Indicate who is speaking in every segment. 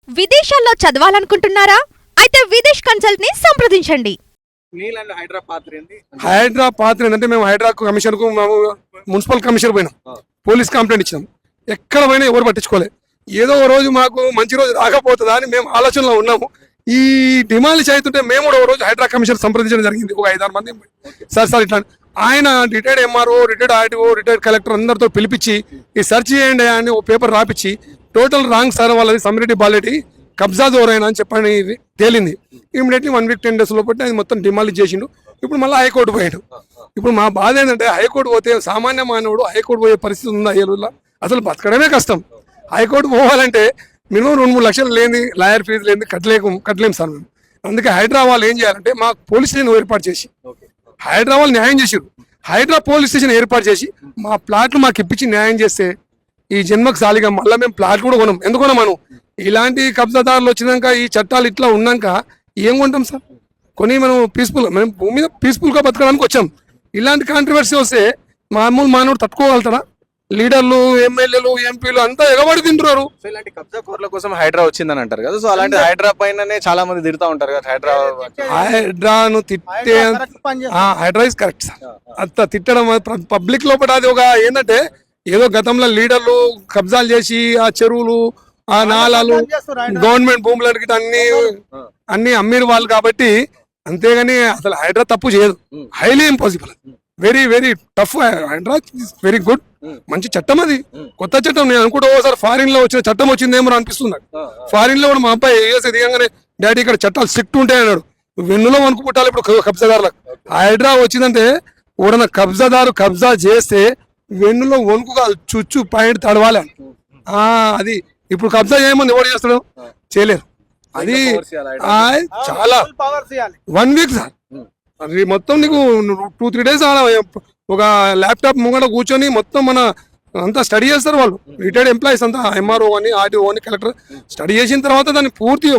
Speaker 1: విదేశాల్లో చదవాలనుకుంటున్నారా? అయితే విదేశ్ కన్సల్ట్ ని సంప్రదించండి.
Speaker 2: హైడ్రా పాత్ర ఏంటంటే మేము హైడ్రా కమిషన్ కు మున్సిపల్ కమిషనర్ పోయినాం, పోలీస్ కంప్లైంట్ ఇచ్చినాం. ఎక్కడ పోయినా ఎవరు పట్టించుకోలేదు. ఏదో ఓ రోజు మాకు మంచి రోజు రాకపోతుందా అని మేము ఆలోచనలో ఉన్నాము. ఈ డిమాండ్లు చేస్తుంటే మేము కూడా ఓ రోజు హైడ్రా కమిషన్ సంప్రదించడం జరిగింది. ఒక 5-6 మంది సార్ ఇట్లా ఆయన retired MRO, retired RTO, retired collector అందరితో పిలిపించి ఈ సెర్చ్ చేయండి అని ఒక పేపర్ రాపిచ్చి టోటల్ రాంగ్ సార్ వాళ్ళది సమ్మిరెడ్డి బాలెటి కబ్జా దోరైనా అని చెప్పని తేలింది. ఇమీడియట్లీ 1 వీక్ 10 days లోపట్టి అది మొత్తం డిమాలిష్ చేసిండు. ఇప్పుడు మళ్ళీ హైకోర్టు పోయాడు. ఇప్పుడు మా బాధ ఏంటంటే హైకోర్టు పోతే సామాన్య మానవుడు హైకోర్టు పోయే పరిస్థితి ఉందా? ఏ రోజుల్లో అసలు బతకడమే కష్టం. హైకోర్టు పోవాలంటే మినిమం 2-3 లక్షలు లేని లాయర్ ఫీజు లేని కట్టలేము సార్ మేము. అందుకే హైడ్రా వాళ్ళు ఏం చేయాలంటే మా పోలీస్ స్టేషన్ ఏర్పాటు చేసి హైడ్రా వాళ్ళు న్యాయం చేసారు. హైడ్రా పోలీస్ స్టేషన్ ఏర్పాటు చేసి మా ప్లాట్లు మాకు ఇప్పించి న్యాయం చేస్తే ఈ జన్మకు సాలిగా మళ్ళీ మేము ప్లాట్ కూడా కొనం. ఎందుకు కొనం? మనం ఇలాంటి కబ్జాదారులు వచ్చినాక ఈ చట్టాలు ఇట్లా ఉన్నాక ఏం కొంటాం సార్? కొని మనం మేము భూమి మీద పీస్ఫుల్గా బతకడానికి వచ్చాం. ఇలాంటి కాంట్రవర్సీ వస్తే మామూలు మానవుడు తట్టుకోగలుగుతారా? లీడర్లు, ఎమ్మెల్యేలు, ఎంపీలు అంతా ఎగబడి తింటున్నారు.
Speaker 3: సో ఇలాంటి కబ్జా కోర్ల కోసం హైడ్రా వచ్చిందని అంటారు కదా. సో అలాంటి హైడ్రా పైననే చాలా మంది తిడతా ఉంటారు కదా.
Speaker 2: హైడ్రాను తిట్టే హైడ్రా ఇస్ కరెక్ట్ సార్. అంత తిట్టడం పబ్లిక్ లోపల అది ఒక ఏంటంటే ఏదో గతంలో లీడర్లు కబ్జాలు చేసి ఆ చెరువులు, ఆ నాలాలు, గవర్నమెంట్ భూములకి అన్ని అమ్మిన వాళ్ళు కాబట్టి, అంతేగాని అసలు హైడ్రా తప్పు చేయదు. Highly impossible. Very very tough. HYDRAA very good. మంచి చట్టం అది, కొత్త చట్టం. నేను అనుకుంటా ఓసారి ఫారిన్ లో వచ్చిన చట్టం వచ్చిందేమో అనిపిస్తుంది. ఫారిన్ లో కూడా మా అబ్బాయి దిగంగానే డాడీ ఇక్కడ చట్టాలు స్ట్రిక్ట్ ఉంటాయి అన్నాడు. వెన్నులో వణుకు పుట్టాలి ఇప్పుడు కబ్జాదారులకు. హైడ్రా వచ్చిందంటే ఎవడన్నా కబ్జాదారు కబ్జా చేస్తే వెన్నులో వణుకుగా చుచ్చు పాయింట్ తడవాలి. అది ఇప్పుడు కబ్జా చేయమని ఎవరు చేస్తాడు? చేయలేరు. అది చాలా 1 వీక్ సార్. అది మొత్తం నీకు 2-3 days ఒక ల్యాప్టాప్ ముంగట కూర్చొని మొత్తం మన అంతా స్టడీ చేస్తారు వాళ్ళు. రిటైర్డ్ ఎంప్లాయీస్ అంతా ఎంఆర్ఓ అని, ఆర్టీఓ అని, కలెక్టర్ స్టడీ చేసిన తర్వాత దాన్ని పూర్తి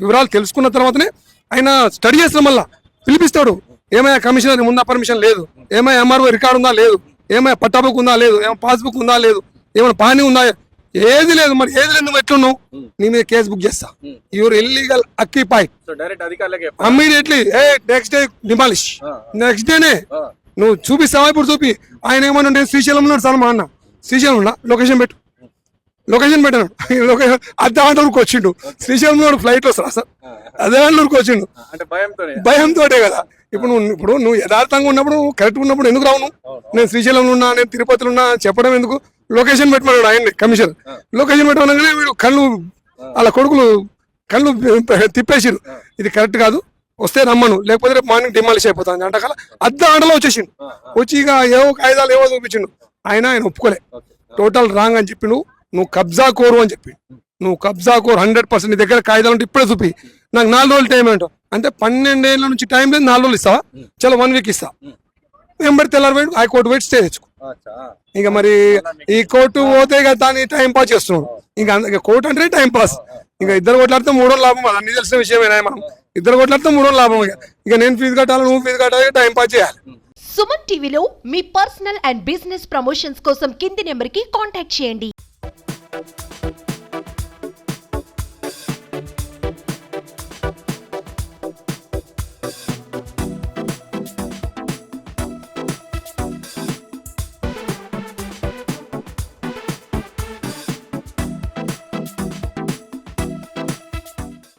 Speaker 2: వివరాలు తెలుసుకున్న తర్వాతనే ఆయన స్టడీ చేస్తారు. మళ్ళా పిలిపిస్తాడు. ఏమైనా కమిషనర్ ముందా పర్మిషన్ లేదు, ఏమైనా ఎంఆర్ఓ రికార్డు ఉందా లేదు, ఏమైనా పట్టాబుక్ ఉందా లేదు, ఏమైనా పాస్బుక్ ఉందా లేదు, ఏమైనా పానీ ఉందా, ఏది లేదు. మరి ఏది లేదు, నువ్వు ఎట్లున్నావు? నీ మీద కేసు బుక్ చేస్తా. Your illegal occupied. Immediately next day demolish. Next డేనే నువ్వు చూపిస్తావా? ఇప్పుడు చూపి. ఆయన ఏమన్నా శ్రీశైలం ఉన్నాడు సార్, మా అన్న శ్రీశైలం ఉన్నా, లొకేషన్ పెట్టాను. అర్ధ గంట వరకు వచ్చిండు. శ్రీశైలంలో ఫ్లైట్ వస్తా సార్, అదే గంట వరకు వచ్చిండు. భయంతోటే కదా. ఇప్పుడు నువ్వు యథార్థంగా ఉన్నప్పుడు, కరెక్ట్ ఉన్నప్పుడు ఎందుకు రావు? నేను శ్రీశైలంలో ఉన్నా, నేను తిరుపతిలో ఉన్నా చెప్పడం ఎందుకు? లొకేషన్ పెట్టమన్నాడు ఆయన కమిషనర్. లొకేషన్ పెట్టమనగానే వీడు కళ్ళు, అలా కొడుకులు కళ్ళు తిప్పేసిరు. ఇది కరెక్ట్ కాదు, వస్తే రమ్మను, లేకపోతే రేపు మార్నింగ్ డిమాలిష్ అయిపోతాను అంట. కల అర్ధ గంటలో వచ్చేసిండు. వచ్చి ఇక ఏవో కాగితాలు ఏవో చూపించిండు. ఆయన ఒప్పుకోలే. టోటల్ రాంగ్ అని చెప్పి నువ్వు కబ్జా కోరు అని చెప్పి, నువ్వు కబ్జా కోరు 100%. నీ దగ్గర కాగితాలు ఉంటే ఇప్పుడే చూపి, నాకు 4 రోజులు టైం ఏంటో అంటే 12 ఏళ్ళ నుంచి టైం లేదు, 4 రోజులు ఇస్తావా? చలో 1 వీక్ ఇస్తా. వెంబడి తెల్లారి పోయి హైకోర్టు పోయి స్టే తెచ్చుకో. ఇక మరి ఈ కోర్టు పోతే ఇక దాన్ని టైం పాస్ చేస్తున్నాడు. ఇంకా కోర్టు అంటే టైం పాస్. ఇంకా ఇద్దరు కొట్లాడితే 3 రోజులు లాభం. అది అన్ని తెలిసిన విషయమేనా? మనం ఇద్దరు కొట్లాడితే 3 రోజులు లాభం. ఇక నేను ఫీజు కట్టాలి, నువ్వు ఫీజు కట్టాలి, టైం పాస్ చేయాలి.
Speaker 1: సుమన్ టీవీలో మీ పర్సనల్ అండ్ బిజినెస్ ప్రమోషన్స్ కోసం కింది నెంబర్ కి కాంటాక్ట్ చేయండి.